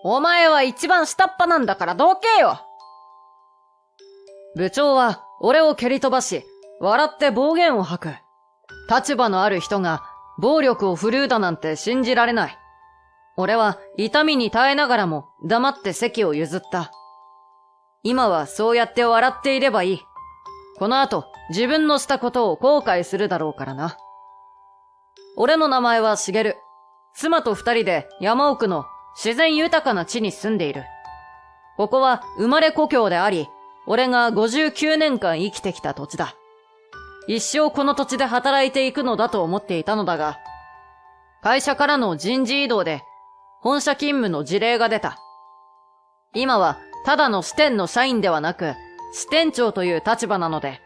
お前は一番下っ端なんだからどけよ。部長は俺を蹴り飛ばし、笑って暴言を吐く。立場のある人が暴力を振るうだなんて信じられない。俺は痛みに耐えながらも黙って席を譲った。今はそうやって笑っていればいい。この後自分のしたことを後悔するだろうからな。俺の名前は茂。妻と二人で山奥の自然豊かな地に住んでいる。ここは生まれ故郷であり、俺が59年間生きてきた土地だ。一生この土地で働いていくのだと思っていたのだが、会社からの人事異動で本社勤務の辞令が出た。今はただの支店の社員ではなく、支店長という立場なので、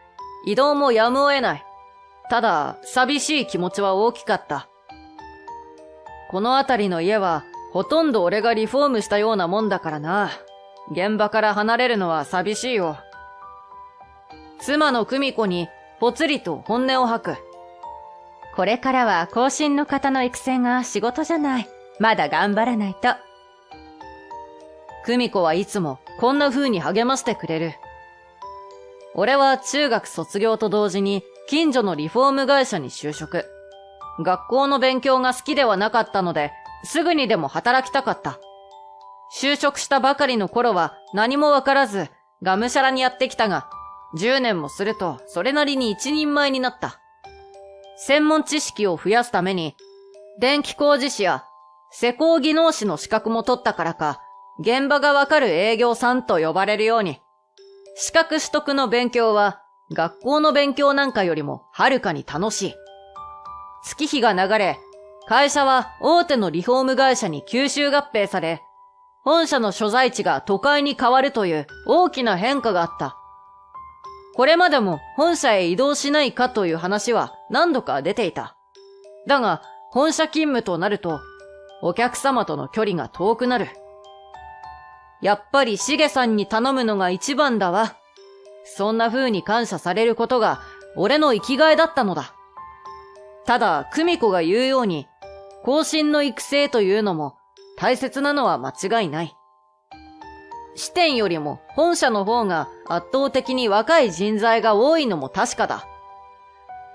異動もやむを得ない。ただ、寂しい気持ちは大きかった。この辺りの家は、ほとんど俺がリフォームしたようなもんだからな。現場から離れるのは寂しいよ。妻の久美子に、ぽつりと本音を吐く。これからは後進の方の育成が仕事じゃない。まだ頑張らないと。久美子はいつもこんな風に励ましてくれる。俺は中学卒業と同時に近所のリフォーム会社に就職。学校の勉強が好きではなかったので、すぐにでも働きたかった。就職したばかりの頃は何もわからず、がむしゃらにやってきたが、10年もするとそれなりに一人前になった。専門知識を増やすために、電気工事士や施工技能士の資格も取ったからか、現場がわかる営業さんと呼ばれるように、資格取得の勉強は学校の勉強なんかよりもはるかに楽しい。月日が流れ、会社は大手のリフォーム会社に吸収合併され、本社の所在地が都会に変わるという大きな変化があった。これまでも本社へ移動しないかという話は何度か出ていた。だが、本社勤務となると、お客様との距離が遠くなる。やっぱりしげさんに頼むのが一番だわ。そんな風に感謝されることが俺の生きがいだったのだ。ただ、久美子が言うように、後進の育成というのも大切なのは間違いない。支店よりも本社の方が圧倒的に若い人材が多いのも確かだ。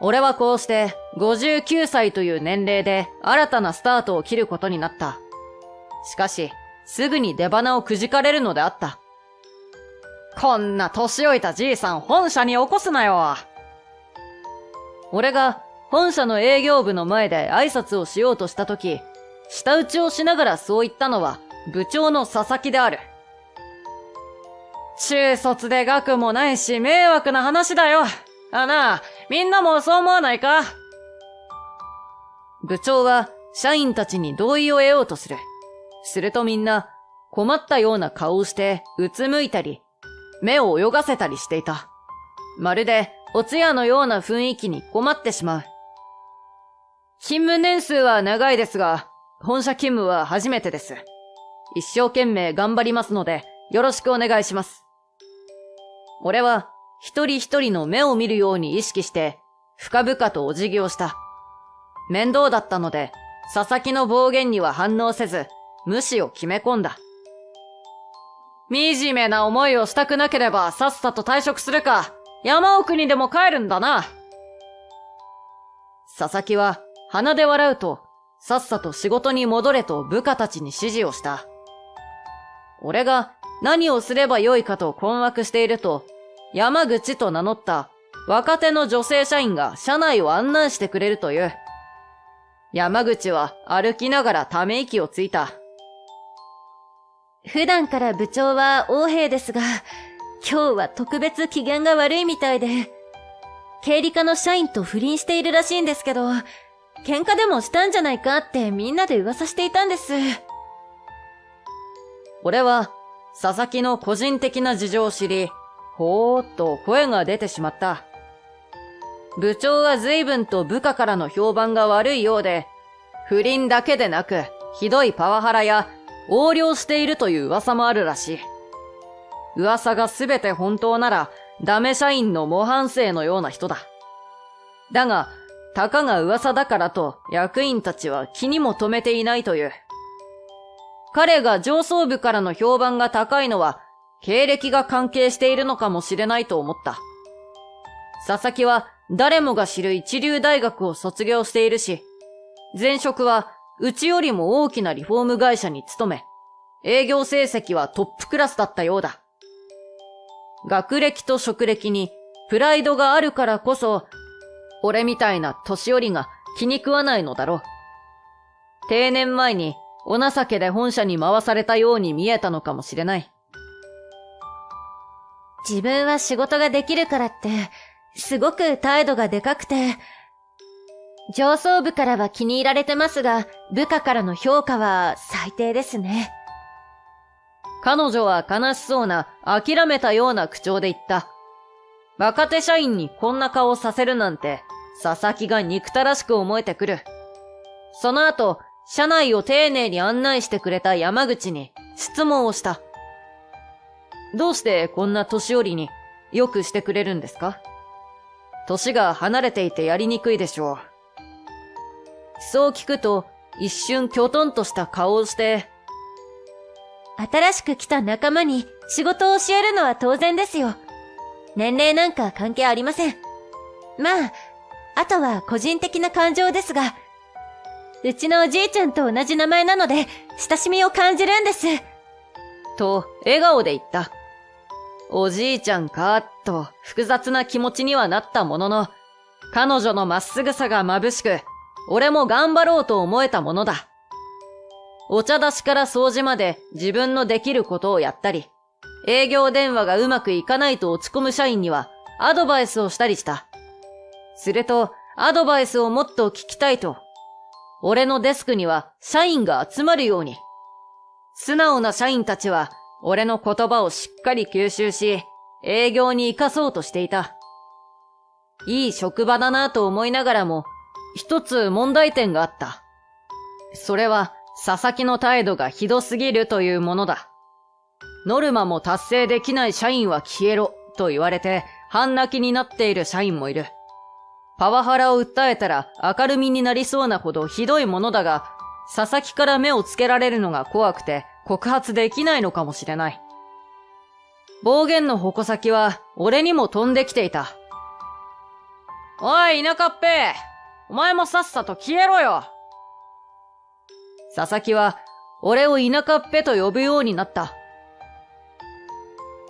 俺はこうして59歳という年齢で新たなスタートを切ることになった。しかし、すぐに出花をくじかれるのであった。こんな年老いたじいさん本社に起こすなよ。俺が本社の営業部の前で挨拶をしようとしたとき、舌打ちをしながらそう言ったのは部長の佐々木である。中卒で学もないし迷惑な話だよ。なあ、みんなもそう思わないか？部長は社員たちに同意を得ようとする。するとみんな困ったような顔をしてうつむいたり、目を泳がせたりしていた。まるでお通夜のような雰囲気に困ってしまう。勤務年数は長いですが、本社勤務は初めてです。一生懸命頑張りますので、よろしくお願いします。俺は一人一人の目を見るように意識して、深々とお辞儀をした。面倒だったので、佐々木の暴言には反応せず、無視を決め込んだ。惨めな思いをしたくなければさっさと退職するか、山奥にでも帰るんだな。佐々木は鼻で笑うと、さっさと仕事に戻れと部下たちに指示をした。俺が何をすればよいかと困惑していると、山口と名乗った若手の女性社員が社内を案内してくれるという。山口は歩きながらため息をついた。普段から部長は横柄ですが、今日は特別機嫌が悪いみたいで、経理課の社員と不倫しているらしいんですけど、喧嘩でもしたんじゃないかってみんなで噂していたんです。俺は佐々木の個人的な事情を知り、ほーっと声が出てしまった。部長は随分と部下からの評判が悪いようで、不倫だけでなく、ひどいパワハラや横領しているという噂もあるらしい。噂がすべて本当なら、ダメ社員の模範生のような人だ。だが、たかが噂だからと役員たちは気にも留めていないという。彼が上層部からの評判が高いのは、経歴が関係しているのかもしれないと思った。佐々木は誰もが知る一流大学を卒業しているし、前職はうちよりも大きなリフォーム会社に勤め、営業成績はトップクラスだったようだ。学歴と職歴にプライドがあるからこそ、俺みたいな年寄りが気に食わないのだろう。定年前にお情けで本社に回されたように見えたのかもしれない。自分は仕事ができるからって、すごく態度がでかくて、上層部からは気に入られてますが、部下からの評価は最低ですね。彼女は悲しそうな、諦めたような口調で言った。若手社員にこんな顔させるなんて、佐々木が憎たらしく思えてくる。その後、社内を丁寧に案内してくれた山口に質問をした。どうしてこんな年寄りによくしてくれるんですか？年が離れていてやりにくいでしょう。そう聞くと一瞬きょとんとした顔をして、新しく来た仲間に仕事を教えるのは当然ですよ。年齢なんか関係ありません。まあ、あとは個人的な感情ですが、うちのおじいちゃんと同じ名前なので親しみを感じるんです。と笑顔で言った。おじいちゃんかと複雑な気持ちにはなったものの、彼女のまっすぐさが眩しく、俺も頑張ろうと思えたものだ。お茶出しから掃除まで自分のできることをやったり、営業電話がうまくいかないと落ち込む社員にはアドバイスをしたりした。すると、アドバイスをもっと聞きたいと、俺のデスクには社員が集まるように。素直な社員たちは俺の言葉をしっかり吸収し、営業に活かそうとしていた。いい職場だなと思いながらも、一つ問題点があった。それは、佐々木の態度がひどすぎるというものだ。ノルマも達成できない社員は消えろと言われて半泣きになっている社員もいる。パワハラを訴えたら明るみになりそうなほどひどいものだが、佐々木から目をつけられるのが怖くて告発できないのかもしれない。暴言の矛先は俺にも飛んできていた。おい、田舎っぺ！お前もさっさと消えろよ！佐々木は俺を田舎っぺと呼ぶようになった。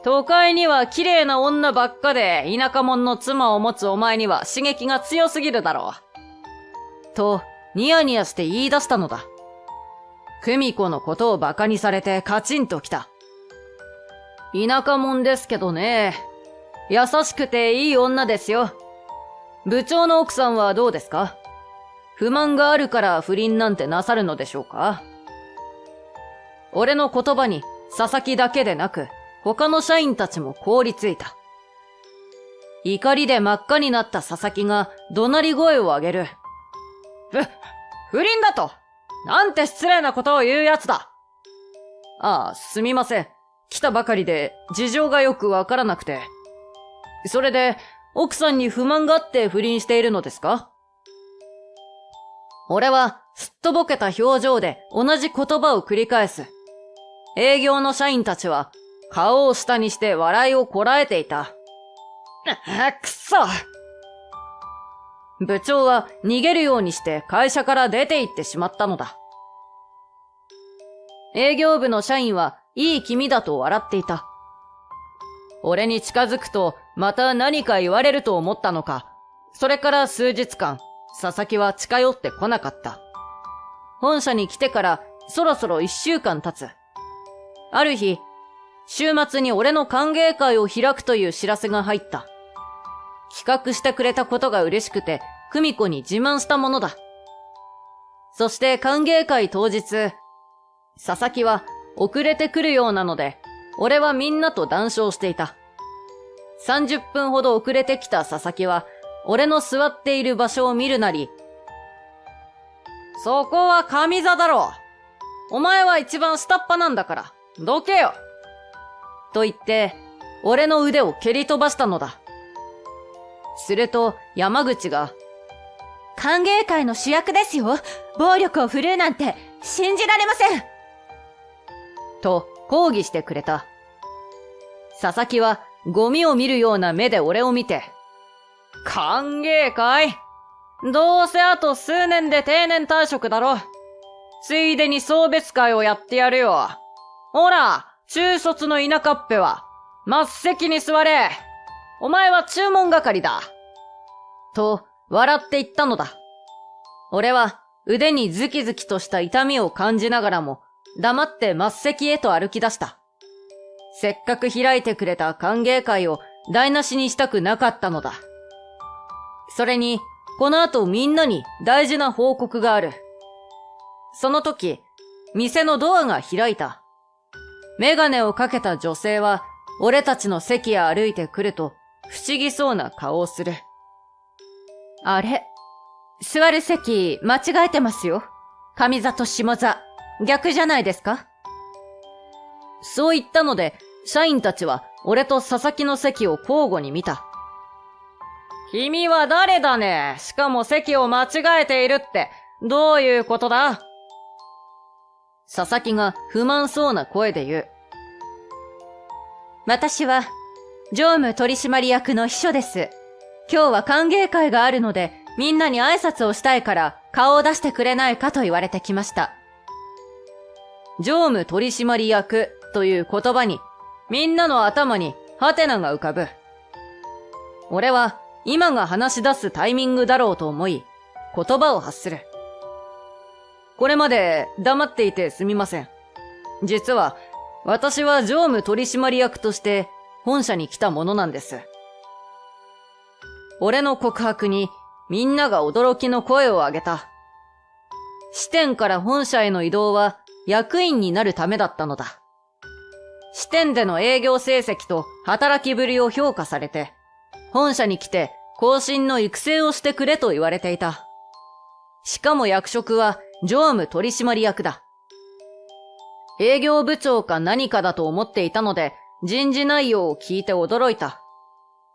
都会には綺麗な女ばっかで田舎者の妻を持つお前には刺激が強すぎるだろう。と、ニヤニヤして言い出したのだ。久美子のことを馬鹿にされてカチンときた。田舎者ですけどね。優しくていい女ですよ。部長の奥さんはどうですか？不満があるから不倫なんてなさるのでしょうか？俺の言葉に佐々木だけでなく、他の社員たちも凍りついた。怒りで真っ赤になった佐々木が怒鳴り声を上げる。不倫だと！なんて失礼なことを言うやつだ！ああ、すみません。来たばかりで事情がよくわからなくて。それで、奥さんに不満があって不倫しているのですか？俺はすっとぼけた表情で同じ言葉を繰り返す。営業の社員たちは顔を下にして笑いをこらえていた。くそ！部長は逃げるようにして会社から出て行ってしまったのだ。営業部の社員はいい気味だと笑っていた。俺に近づくとまた何か言われると思ったのか、それから数日間、佐々木は近寄ってこなかった。本社に来てからそろそろ1週間経つ。ある日、週末に俺の歓迎会を開くという知らせが入った。企画してくれたことが嬉しくて、久美子に自慢したものだ。そして歓迎会当日、佐々木は遅れてくるようなので、俺はみんなと談笑していた。30分ほど遅れてきた佐々木は、俺の座っている場所を見るなり、そこは上座だろう。お前は一番下っ端なんだから、どけよ。と言って、俺の腕を蹴り飛ばしたのだ。すると、山口が、歓迎会の主役ですよ。暴力を振るうなんて信じられません。と抗議してくれた。佐々木はゴミを見るような目で俺を見て、歓迎会？どうせあと数年で定年退職だろ。ついでに送別会をやってやるよ。ほら、中卒の田舎っぺは、末席に座れ。お前は注文係だ。と、笑って言ったのだ。俺は腕にズキズキとした痛みを感じながらも、黙って末席へと歩き出した。せっかく開いてくれた歓迎会を台無しにしたくなかったのだ。それに、この後みんなに大事な報告がある。その時、店のドアが開いた。メガネをかけた女性は、俺たちの席へ歩いてくると、不思議そうな顔をする。あれ？座る席、間違えてますよ。上座と下座、逆じゃないですか？そう言ったので、社員たちは俺と佐々木の席を交互に見た。君は誰だね？しかも席を間違えているって、どういうことだ？佐々木が不満そうな声で言う。私は、常務取締役の秘書です。今日は歓迎会があるので、みんなに挨拶をしたいから顔を出してくれないかと言われてきました。常務取締役という言葉に、みんなの頭にハテナが浮かぶ。俺は今が話し出すタイミングだろうと思い、言葉を発する。これまで黙っていてすみません。実は、私は常務取締役として本社に来たものなんです。俺の告白にみんなが驚きの声を上げた。支店から本社への移動は役員になるためだったのだ。支店での営業成績と働きぶりを評価されて、本社に来て後進の育成をしてくれと言われていた。しかも役職は常務取締役だ。営業部長か何かだと思っていたので、人事内容を聞いて驚いた。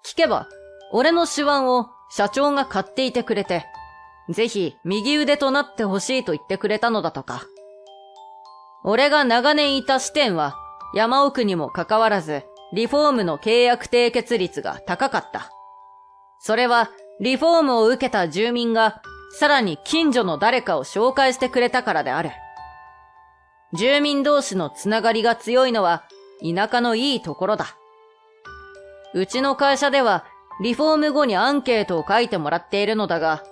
聞けば、俺の手腕を社長が買っていてくれて、ぜひ右腕となってほしいと言ってくれたのだとか。俺が長年いた支店は山奥にもかかわらず、リフォームの契約締結率が高かった。それはリフォームを受けた住民がさらに近所の誰かを紹介してくれたからである。住民同士のつながりが強いのは田舎のいいところだ。うちの会社ではリフォーム後にアンケートを書いてもらっているのだが、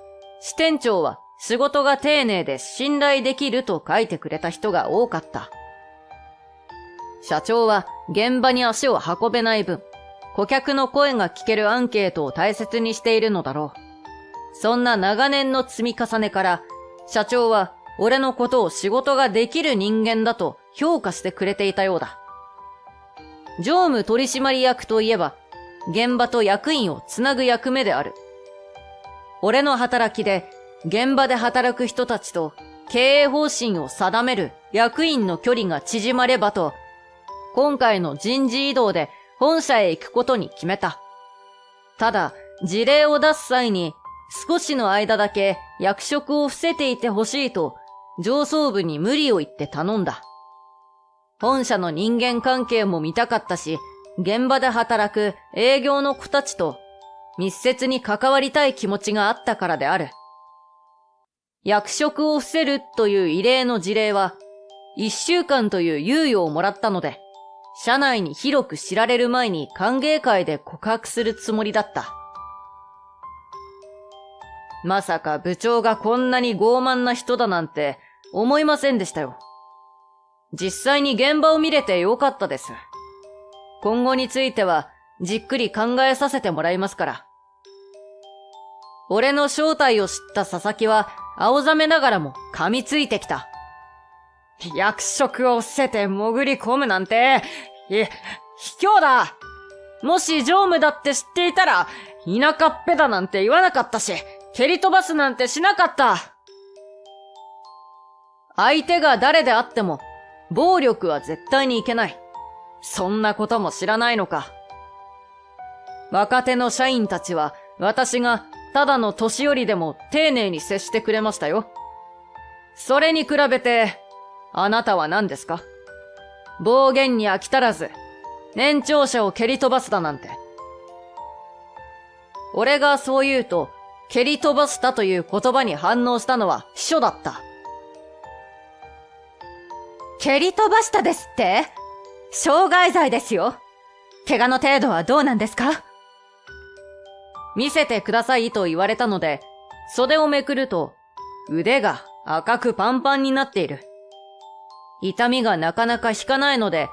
支店長は仕事が丁寧で信頼できると書いてくれた人が多かった。社長は現場に足を運べない分、顧客の声が聞けるアンケートを大切にしているのだろう。そんな長年の積み重ねから、社長は俺のことを仕事ができる人間だと評価してくれていたようだ。常務取締役といえば、現場と役員をつなぐ役目である。俺の働きで、現場で働く人たちと経営方針を定める役員の距離が縮まればと、今回の人事異動で本社へ行くことに決めた。ただ、辞令を出す際に少しの間だけ役職を伏せていてほしいと上層部に無理を言って頼んだ。本社の人間関係も見たかったし、現場で働く営業の子たちと密接に関わりたい気持ちがあったからである。役職を伏せるという異例の事例は、1週間という猶予をもらったので、社内に広く知られる前に歓迎会で告白するつもりだった。まさか部長がこんなに傲慢な人だなんて思いませんでしたよ。実際に現場を見れてよかったです。今後についてはじっくり考えさせてもらいますから。俺の正体を知った佐々木は青ざめながらも噛みついてきた。役職を伏せて潜り込むなんて、卑怯だ。もし常務だって知っていたら、田舎っぺだなんて言わなかったし、蹴り飛ばすなんてしなかった。相手が誰であっても、暴力は絶対にいけない。そんなことも知らないのか。若手の社員たちは、私がただの年寄りでも丁寧に接してくれましたよ。それに比べて、あなたは何ですか？暴言に飽き足らず、年長者を蹴り飛ばすだなんて。俺がそう言うと、蹴り飛ばしたという言葉に反応したのは秘書だった。蹴り飛ばしたですって？傷害罪ですよ。怪我の程度はどうなんですか？見せてくださいと言われたので、袖をめくると、腕が赤くパンパンになっている。痛みがなかなか引かないので、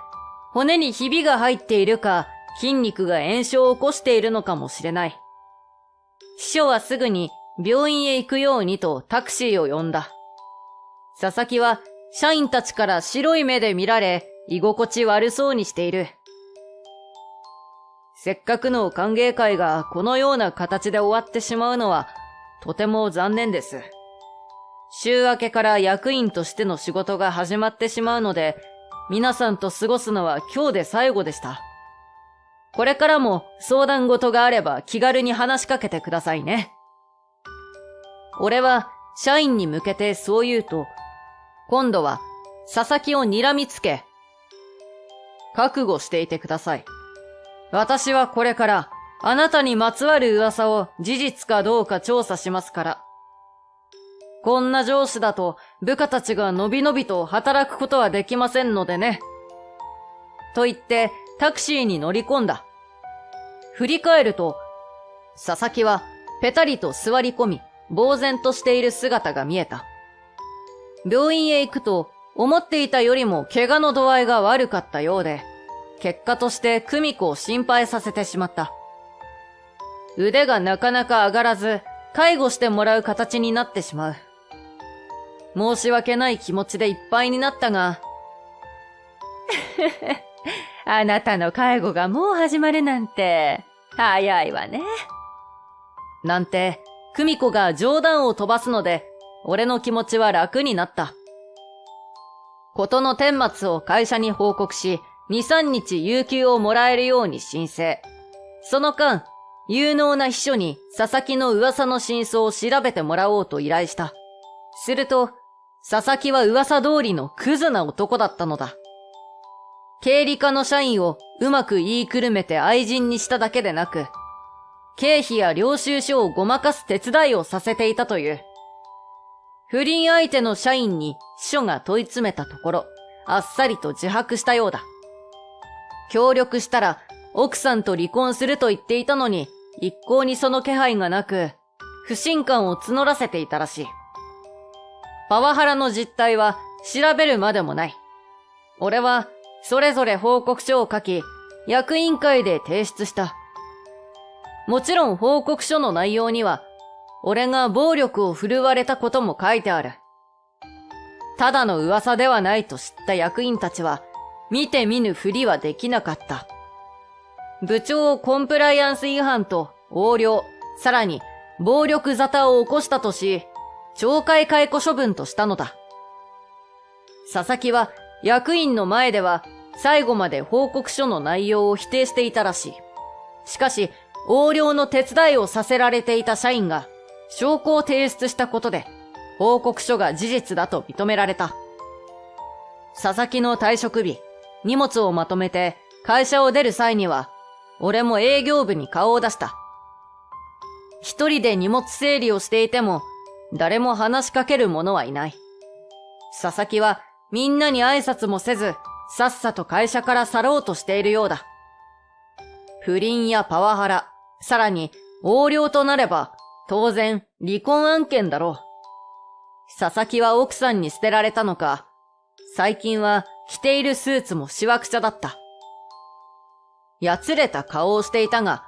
骨にひびが入っているか、筋肉が炎症を起こしているのかもしれない。秘書はすぐに病院へ行くようにとタクシーを呼んだ。佐々木は社員たちから白い目で見られ、居心地悪そうにしている。せっかくの歓迎会がこのような形で終わってしまうのはとても残念です。週明けから役員としての仕事が始まってしまうので、皆さんと過ごすのは今日で最後でした。これからも相談事があれば気軽に話しかけてくださいね。俺は社員に向けてそう言うと、今度は佐々木を睨みつけ、覚悟していてください。私はこれからあなたにまつわる噂を事実かどうか調査しますから。こんな上司だと部下たちがのびのびと働くことはできませんのでね。と言ってタクシーに乗り込んだ。振り返ると、佐々木はペタリと座り込み、呆然としている姿が見えた。病院へ行くと、思っていたよりも怪我の度合いが悪かったようで、結果として久美子を心配させてしまった。腕がなかなか上がらず、介護してもらう形になってしまう。申し訳ない気持ちでいっぱいになったが、あなたの介護がもう始まるなんて、早いわね。なんて、久美子が冗談を飛ばすので、俺の気持ちは楽になった。事の顛末を会社に報告し、2、3日有給をもらえるように申請。その間、有能な秘書に佐々木の噂の真相を調べてもらおうと依頼した。すると、佐々木は噂通りのクズな男だったのだ。経理課の社員をうまく言いくるめて愛人にしただけでなく、経費や領収書をごまかす手伝いをさせていたという。不倫相手の社員に秘書が問い詰めたところ、あっさりと自白したようだ。協力したら奥さんと離婚すると言っていたのに、一向にその気配がなく、不信感を募らせていたらしい。パワハラの実態は調べるまでもない。俺はそれぞれ報告書を書き、役員会で提出した。もちろん報告書の内容には、俺が暴力を振るわれたことも書いてある。ただの噂ではないと知った役員たちは、見て見ぬふりはできなかった。部長をコンプライアンス違反と横領、さらに暴力沙汰を起こしたとし、懲戒解雇処分としたのだ。佐々木は役員の前では最後まで報告書の内容を否定していたらしい。しかし、横領の手伝いをさせられていた社員が証拠を提出したことで、報告書が事実だと認められた。佐々木の退職日、荷物をまとめて会社を出る際には、俺も営業部に顔を出した。一人で荷物整理をしていても、誰も話しかける者はいない。佐々木はみんなに挨拶もせず、さっさと会社から去ろうとしているようだ。不倫やパワハラ、さらに横領となれば、当然離婚案件だろう。佐々木は奥さんに捨てられたのか、最近は着ているスーツもしわくちゃだった。やつれた顔をしていたが、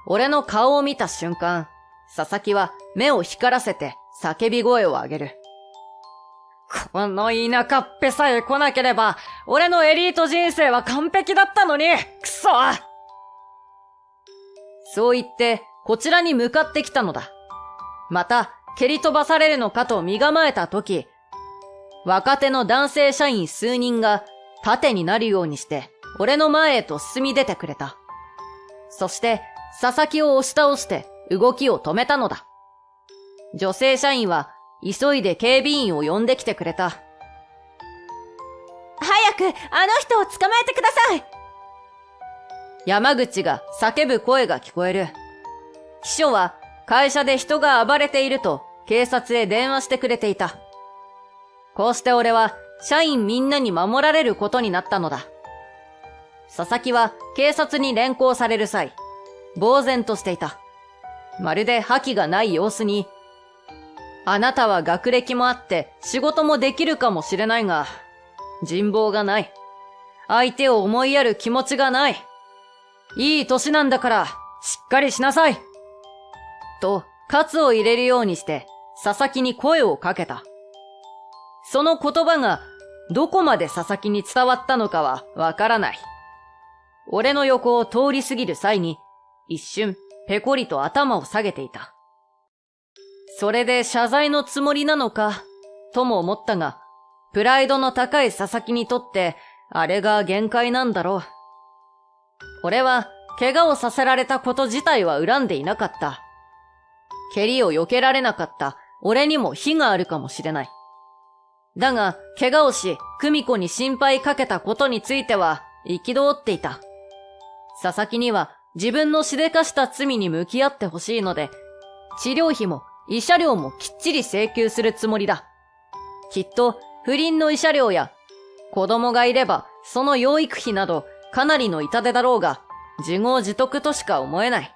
俺の顔を見た瞬間、佐々木は目を光らせて叫び声を上げる。この田舎っぺさえ来なければ、俺のエリート人生は完璧だったのに、くそ！そう言って、こちらに向かってきたのだ。また、蹴り飛ばされるのかと身構えたとき、若手の男性社員数人が盾になるようにして、俺の前へと進み出てくれた。そして、佐々木を押し倒して動きを止めたのだ。女性社員は急いで警備員を呼んできてくれた。早くあの人を捕まえてください。山口が叫ぶ声が聞こえる。秘書は会社で人が暴れていると警察へ電話してくれていた。こうして俺は社員みんなに守られることになったのだ。佐々木は警察に連行される際、呆然としていた。まるで覇気がない様子に、あなたは学歴もあって仕事もできるかもしれないが、人望がない。相手を思いやる気持ちがない。いい歳なんだから、しっかりしなさい。と、喝を入れるようにして、佐々木に声をかけた。その言葉が、どこまで佐々木に伝わったのかはわからない。俺の横を通り過ぎる際に、一瞬、ぺこりと頭を下げていた。それで謝罪のつもりなのか、とも思ったが、プライドの高い佐々木にとって、あれが限界なんだろう。俺は、怪我をさせられたこと自体は恨んでいなかった。蹴りを避けられなかった俺にも非があるかもしれない。だが、怪我をし、久美子に心配かけたことについては、憤っていた。佐々木には自分のしでかした罪に向き合ってほしいので、治療費も慰謝料もきっちり請求するつもりだ。きっと不倫の慰謝料や子供がいればその養育費などかなりの痛手だろうが、自業自得としか思えない。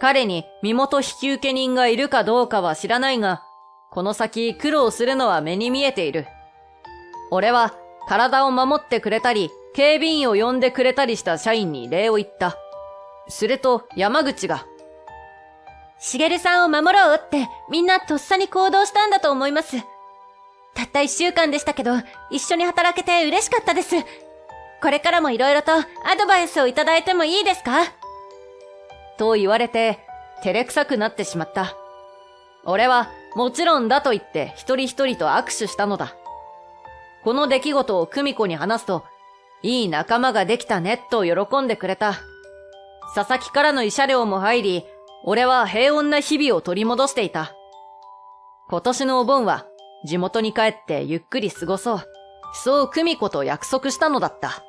彼に身元引受人がいるかどうかは知らないが、この先苦労するのは目に見えている。俺は体を守ってくれたり、警備員を呼んでくれたりした社員に礼を言った。すると山口が、茂さんを守ろうってみんなとっさに行動したんだと思います。たった1週間でしたけど、一緒に働けて嬉しかったです。これからも色々とアドバイスをいただいてもいいですか？と言われて、照れくさくなってしまった。俺はもちろんだと言って一人一人と握手したのだ。この出来事を久美子に話すと、いい仲間ができたねと喜んでくれた。佐々木からの慰謝料も入り、俺は平穏な日々を取り戻していた。今年のお盆は地元に帰ってゆっくり過ごそう。そう久美子と約束したのだった。